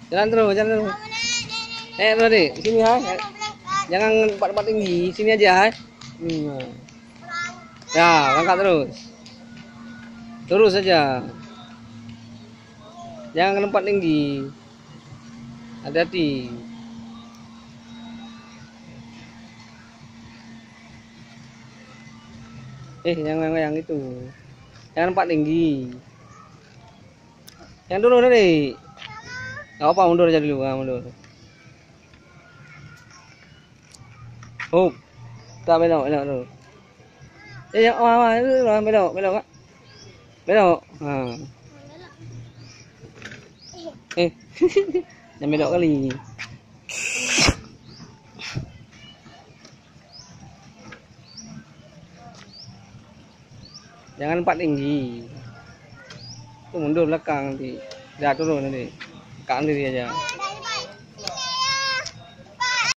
Jalan terus. Berarti sini hai. Jangan tempat-tempat tinggi, sini aja hai. Ya, angkat terus. Terus saja. Jangan ke tempat tinggi. Hati-hati. Yang itu. Jangan tempat tinggi. Yang dulu tadi. Enggak apa, mundur aja dulu, mundur. Oh. Tak belok dulu. Yang itu belok Kak. Belok. Nah. Jangan belok kali. Jangan tempat tinggi. Itu mundur belakang nanti. Dah turun nanti. Kak sendiri aja.